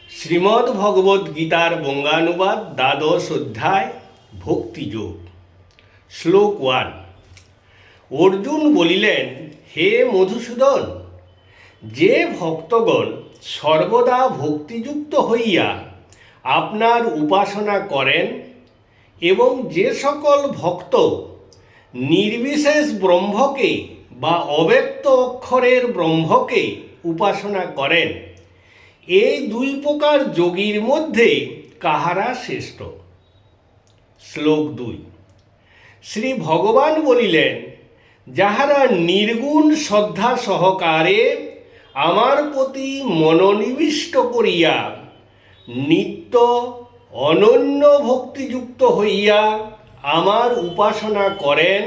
শ্রীমদ্ ভগবদ্ গীতার বঙ্গানুবাদ দ্বাদশ অধ্যায় ভক্তিযোগ। শ্লোক 1। অর্জুন বলিলেন, হে মধুসূদন, যে ভক্তগণ সর্বদা ভক্তিযুক্ত হইয়া আপনার উপাসনা করেন এবং যে সকল ভক্ত নির্বিশেষ ব্রহ্মকে বা অব্যক্ত অক্ষরের ব্রহ্মকে উপাসনা করেন, এই দুই প্রকার যোগীর মধ্যে কাহারা শ্রেষ্ঠ? শ্লোক 2। শ্রী ভগবান বলিলেন, যাহারা নির্গুণ শ্রদ্ধা সহকারে আমার প্রতি মনোনিবিষ্ট করিয়া নিত্য অনন্য ভক্তিযুক্ত হইয়া আমার উপাসনা করেন,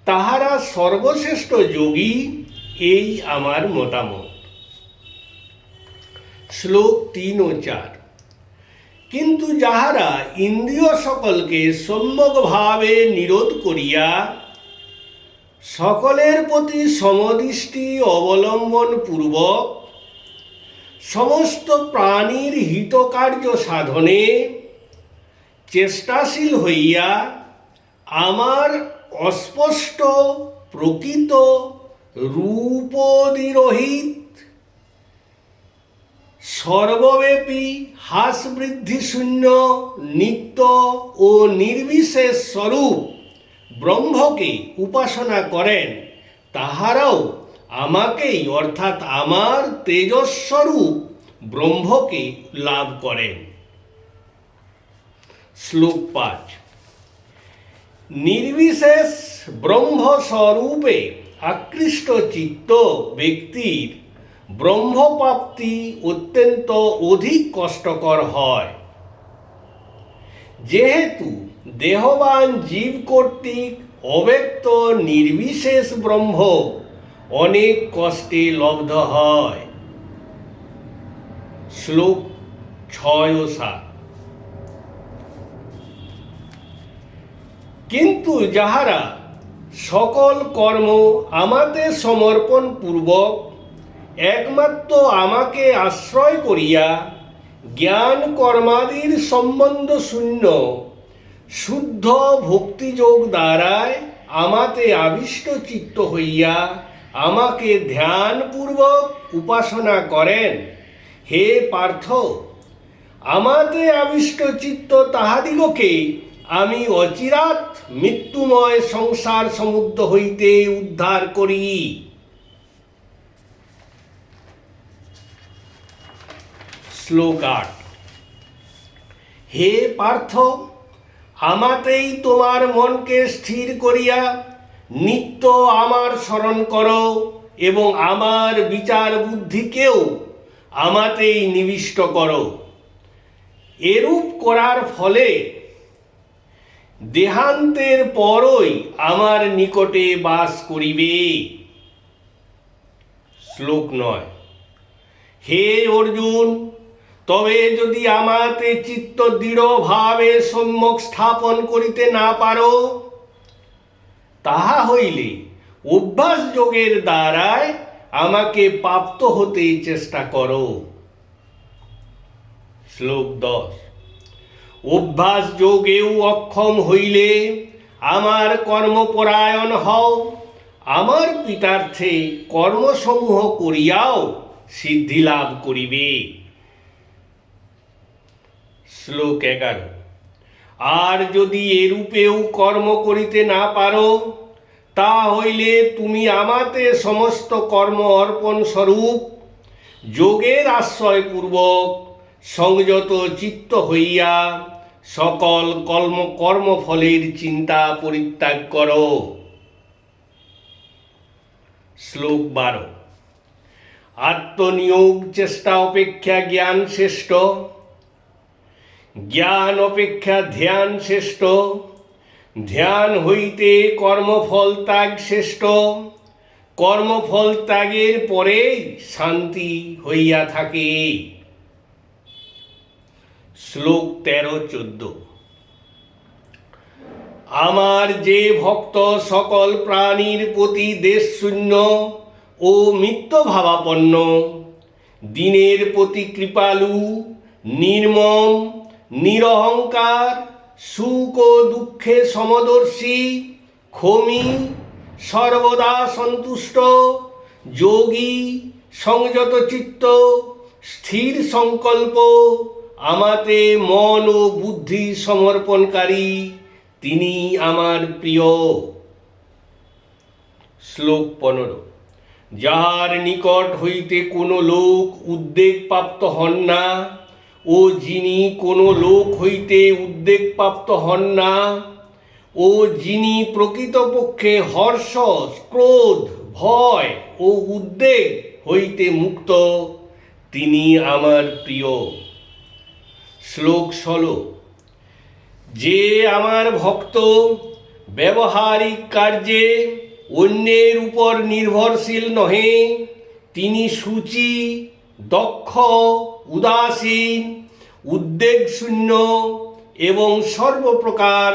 তাহারা সর্বশ্রেষ্ঠ যোগী, এই আমার মতামত। শ্লোক 3 ও 4। কিন্তু যাহারা ইন্দ্রিয় সকলকে সম্যকভাবে নিরোধ করিয়া সকলের প্রতি সমদৃষ্টি অবলম্বন পূর্বক সমস্ত প্রাণীর হিতকার্য সাধনে চেষ্টাশীল হইয়া আমার অস্পষ্ট প্রকৃত রূপদিরহিত সর্বব্যাপী হ্রাস বৃদ্ধি শূন্য নিত্য ও নির্বিশেষ স্বরূপ ব্রহ্মকে উপাসনা করেন, তাহারাও আমাকেই অর্থাৎ আমার তেজস্বরূপ ব্রহ্মকে লাভ করেন। শ্লোক 5। নির্বিশেষ ব্রহ্মস্বরূপে আকৃষ্ট চিত্ত ব্যক্তির ব্রহ্মপ্রাপ্তি অত্যন্ত অধিক কষ্টকর হয়, যেহেতু দেহবান জীব কর্তৃক অব্যক্ত নির্বিশেষ ব্রহ্ম অনেক কষ্টে লব্ধ হয়। শ্লোক 6 ও 7। কিন্তু যাহারা সকল কর্ম আমাতে সমর্পণ পূর্বক একমাত্র আমাকে আশ্রয় করিয়া জ্ঞান কর্মাদির সম্বন্ধ শূন্য শুদ্ধ ভক্তিযোগ দ্বারায় আমাতে আবিষ্ট চিত্ত হইয়া আমাকে ধ্যানপূর্বক উপাসনা করেন, হে পার্থ, আমাতে আবিষ্ট চিত্ত তাহাদিগকে আমি অচিরাৎ মৃত্যুময় সংসার সমুদ্র হইতে উদ্ধার করি। শ্লোক 8। হে পার্থ, আমাতেই তোমার মনকে স্থির করিয়া নিত্য আমার স্মরণ করো এবং আমার বিচার বুদ্ধিকেও আমাতেই নিবিষ্ট করো। এরূপ করার ফলে দেহান্তের পরই আমার নিকটে বাস করিবে। শ্লোক 9। হে অর্জুন, তবে যদি আমাতে চিত্ত দৃঢ়ভাবে সম্যক স্থাপন করিতে না পারো, তাহা হইলে অভ্যাস যোগের দ্বারায় আমাকে প্রাপ্ত হতে চেষ্টা করো। শ্লোক 10। অভ্যাস যোগেও অক্ষম হইলে আমার কর্মপরায়ণ হও, আমার পিতার্থে কর্মসমূহ করিয়াও সিদ্ধি লাভ করিবে। শ্লোক 11। আর যদি এরূপেও কর্ম করিতে না পারো, তা হইলে তুমি আমাতে সমস্ত কর্ম অর্পণ স্বরূপ যোগের আশ্রয়পূর্বক সংযত চিত্ত হইয়া সকল কর্মফলের চিন্তা পরিত্যাগ করো। শ্লোক 12। আত্মনিয়োগ চেষ্টা অপেক্ষা জ্ঞান শ্রেষ্ঠ, জ্ঞান অপেক্ষা ধ্যান শ্রেষ্ঠ, ধ্যান হইতে কর্মফল ত্যাগ শ্রেষ্ঠ, কর্মফল ত্যাগের পরেই শান্তি হইয়া থাকে। শ্লোক 13-14। আমার যে ভক্ত সকল প্রাণীর প্রতি দেশশূন্য ও মিথ্যাভাবাপন্ন, দিনের প্রতি কৃপালু নির্মম নিরহংকার, সুখ ও দুঃখে সমদর্শী, ক্ষমী, সর্বদা সন্তুষ্ট, যোগী, সংযত চিত্ত, স্থির সংকল্প, আমাতে মন ও বুদ্ধি সমর্পণকারী, তিনি আমার প্রিয়। শ্লোক 15। যাহার নিকট হইতে কোনো লোক উদ্বেগপ্রাপ্ত হন না, ও যিনি কোনো লোক হইতে উদ্বেগপ্রাপ্ত হন না, ও যিনি প্রকৃতপক্ষে হর্ষ, ক্রোধ, ভয় ও উদ্বেগ হইতে মুক্ত, তিনি আমার প্রিয়। শ্লোক 16। যে আমার ভক্ত, ব্যবহারিক কার্যে অন্যের উপর নির্ভরশীল নহে, তিনি সূচি, দক্ষ, উদাসীন, উদ্বেগশূন্য এবং সর্বপ্রকার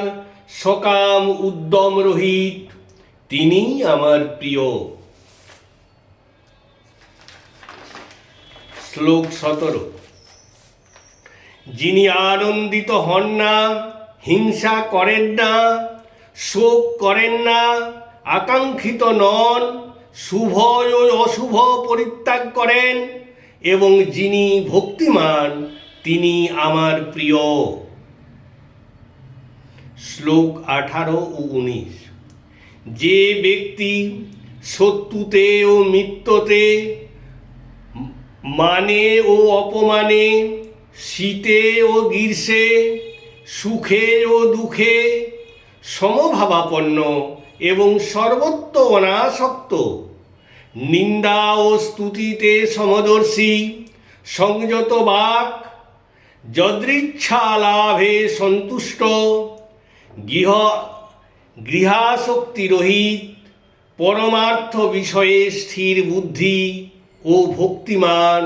সকাম উদ্যম রহিত, তিনি আমার প্রিয়। শ্লোক 17। যিনি আনন্দিত হন না, হিংসা করেন না, শোক করেন না, আকাঙ্ক্ষিত নন, শুভ ও অশুভ পরিত্যাগ করেন এবং যিনি ভক্তিমান, তিনি আমার প্রিয়। শ্লোক 18 ও 19। যে ব্যক্তি শত্রুতে ও মিত্রতে, মানে ও অপমানে, শীতে ও গ্রীষ্মে, সুখে ও দুঃখে সমভাবাপন্ন এবং সর্বত্র অনাসক্ত, নিন্দা ও স্তুতিতে সমদর্শী, সংযত বাক, যদৃচ্ছা লাভে সন্তুষ্ট, গৃহাসক্তি রহিত, পরমার্থ বিষয়ে স্থির বুদ্ধি ও ভক্তিমান,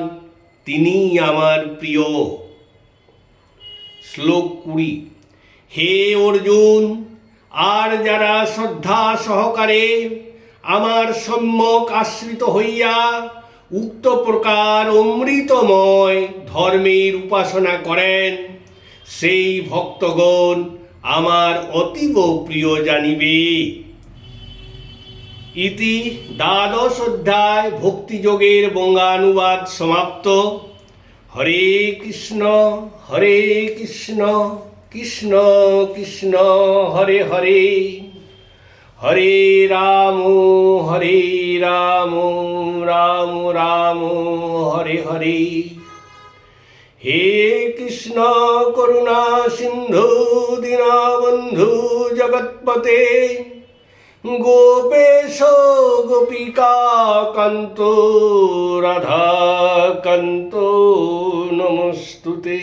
তিনি আমার প্রিয়। শ্লোক 20। হে অর্জুন, আর যারা শ্রদ্ধা সহকারে আমার সম্যক আশ্রিত হইয়া উক্ত প্রকার অমৃতময় ধর্মের উপাসনা করেন, সেই ভক্তগণ আমার অতীব প্রিয় জানিবে। ইতি দ্বাদশ অধ্যায় ভক্তিযোগের বঙ্গানুবাদ সমাপ্ত। হরে কৃষ্ণ কৃষ্ণ কৃষ্ণ হরে হরে, হরে রাম রাম রাম হরে হরে। হে কৃষ্ণ করুণা সিন্ধু দীনবন্ধু জগৎপতে, গোপেশ গোপিকা কান্ত রাধা কান্ত নমস্তুতে।